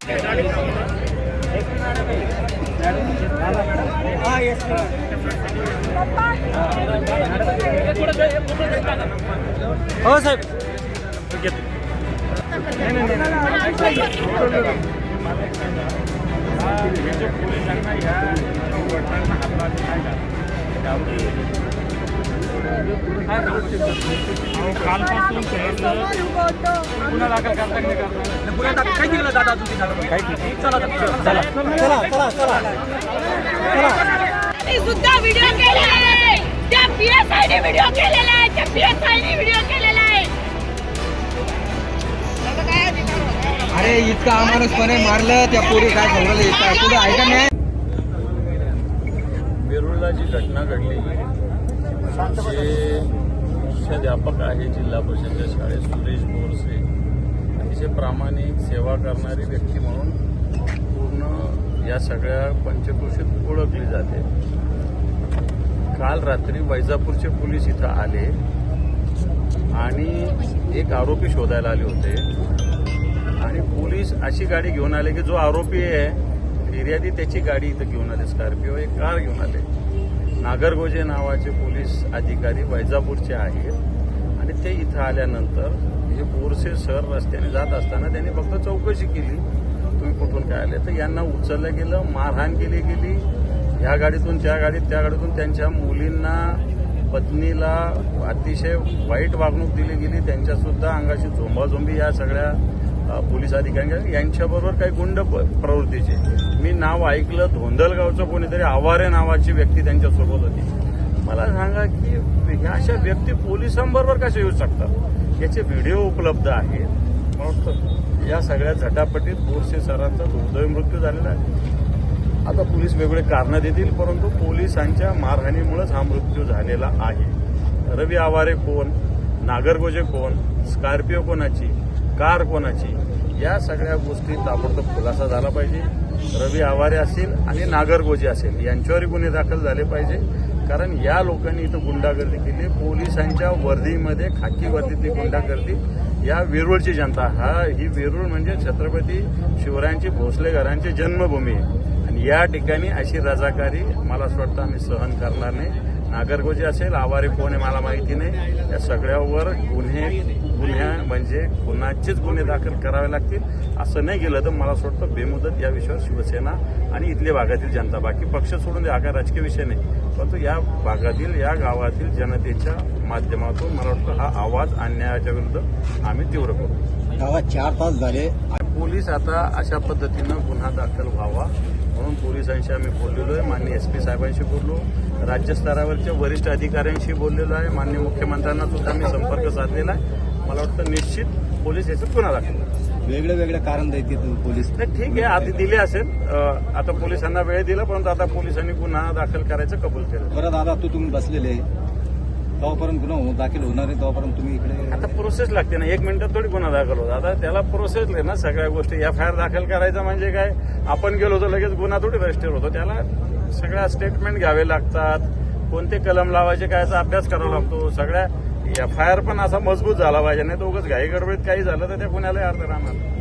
हो साहेब कालपासून गुन्हा दाखल करता की नाही गुन्हा दाखल काही केलं दादा अजून काही चला चला चला चला चला सुद्धा व्हिडिओ केलेला आहे त्या पीएसआयने व्हिडिओ केलेला आहे त्या पीएसआयने व्हिडिओ केलेला आहे अरे इतका अमानुषपणे मारलं त्या पोरी काय सांगलं इतका तुला ऐका नाही वेरूळला जी घटना घडली जे मुख्याध्यापक आहे जिल्हा परिषदेच्या शाळेत सुरेश बोरसे अतिशय प्रामाणिक सेवा करणारी व्यक्ती म्हणून पूर्ण या सगळ्या पंचक्रोशीत ओळखली जाते. काल रात्री वैजापूरचे पोलीस इथं आले आणि एक आरोपी शोधायला आले होते आणि पोलीस अशी गाडी घेऊन आले की जो आरोपी आहे फिर्यादी त्याची गाडी इथं घेऊन आले, स्कॉर्पिओ एक कार घेऊन आले. नागरगोजे नावाचे पोलीस अधिकारी वैजापूरचे आहेत आणि ते इथं आल्यानंतर हे बोरसे सर रस्त्याने जात असताना त्यांनी फक्त चौकशी केली तुम्ही कुठून काय आले, तर यांना उचललं गेलं, मारहाण केली गेली. ह्या गाडीतून त्या गाडीत त्या गाडीतून त्यांच्या मुलींना पत्नीला अतिशय वाईट वागणूक दिली गेली. त्यांच्यासुद्धा अंगाशी झोंबाझोंबी या सगळ्या पोलीस अधिकारी यांच्याबरोबर काही गुंड प्रवृत्तीचे. मी नाव ऐकलं धोंदलगावचं कोणीतरी आवारे नावाची व्यक्ती त्यांच्यासोबत होती. मला सांगा की ह्या अशा व्यक्ती पोलिसांबरोबर कशा येऊ शकतात याचे व्हिडिओ उपलब्ध आहेत. मला वाटतं या सगळ्या झटापटीत बोरसे सरांचा दुर्दैवी मृत्यू झालेला आहे. आता पोलीस वेगवेगळे कारणं देतील परंतु पोलिसांच्या मारहाणीमुळेच हा मृत्यू झालेला आहे. रवी आवारे कोण, नागरगोजे कोण, स्कॉर्पिओ कोणाची, कार कोणाची, या सगळ्या गोष्टी ताबडतोब खुलासा झाला पाहिजे. रवी आवारे असेल आणि नागरगोजे असेल यांच्यावरही गुन्हे दाखल झाले पाहिजे कारण या लोकांनी इथं गुंडागर्दी केली. पोलिसांच्या वर्दीमध्ये खाकी वर्दीतली गुंडागर्दी. या वेरूळची जनता ही वेरूळ म्हणजे छत्रपती शिवरायांची भोसले घरांची जन्मभूमी आहे आणि या ठिकाणी अशी रजाकारी मला असं वाटतं आम्ही सहन करणार नाही. नागरगोजे असेल, आवारे कोण आहे मला माहिती नाही, या सगळ्यावर गुन्ह्या म्हणजे गुन्ह्याचेच गुन्हे दाखल करावे लागतील. असं नाही गेलं तर मला असं वाटतं बेमुदत या विषयावर शिवसेना आणि इथल्या भागातील जनता, बाकी पक्ष सोडून द्या, हा राजकीय विषय नाही, परंतु या भागातील या गावातील जनतेच्या माध्यमातून मला वाटतं हा आवाज अन्यायाच्या विरुद्ध आम्ही तीव्र करू. गावात 4 तास झाले. पोलीस आता अशा पद्धतीनं गुन्हा दाखल व्हावा म्हणून पोलिसांशी आम्ही बोललेलो आहे. माननीय एसपी साहेबांशी बोललो, राज्यस्तरावरच्या वरिष्ठ अधिकाऱ्यांशी बोललेलो आहे, माननीय मुख्यमंत्र्यांना सुद्धा मी संपर्क साधलेला आहे. मला वाटतं निश्चित पोलीस याच्यात गुन्हा दाखल वेगळे कारण देतील पोलीस. नाही ठीक आहे, आधी दिले असेल, आता पोलिसांना वेळ दिला परंतु आता पोलिसांनी गुन्हा दाखल करायचं कबूल केलं. बरं दादा तुम्ही बसलेले तेव्हापर्यंत गुन्हा दाखल होणार आहे तेव्हापर्यंत तुम्ही इकडे आता प्रोसेस लागते ना, 1 मिनिटात थोडी गुन्हा दाखल होता. आता त्याला प्रोसेस आहे ना सगळ्या गोष्टी. एफआयआर दाखल करायचं म्हणजे काय, आपण गेलो तर लगेच गुन्हा थोडी रजिस्टर होतो. त्याला सगळ्या स्टेटमेंट घ्यावे लागतात, कोणते कलम लावायचे काय याचा अभ्यास करावा लागतो. सगळ्या एफआयआर पण असा मजबूत झाला पाहिजे, नाही तर उगाच घाई गडबडीत काही झालं तर त्या गुन्ह्याला अर्थ राहणार.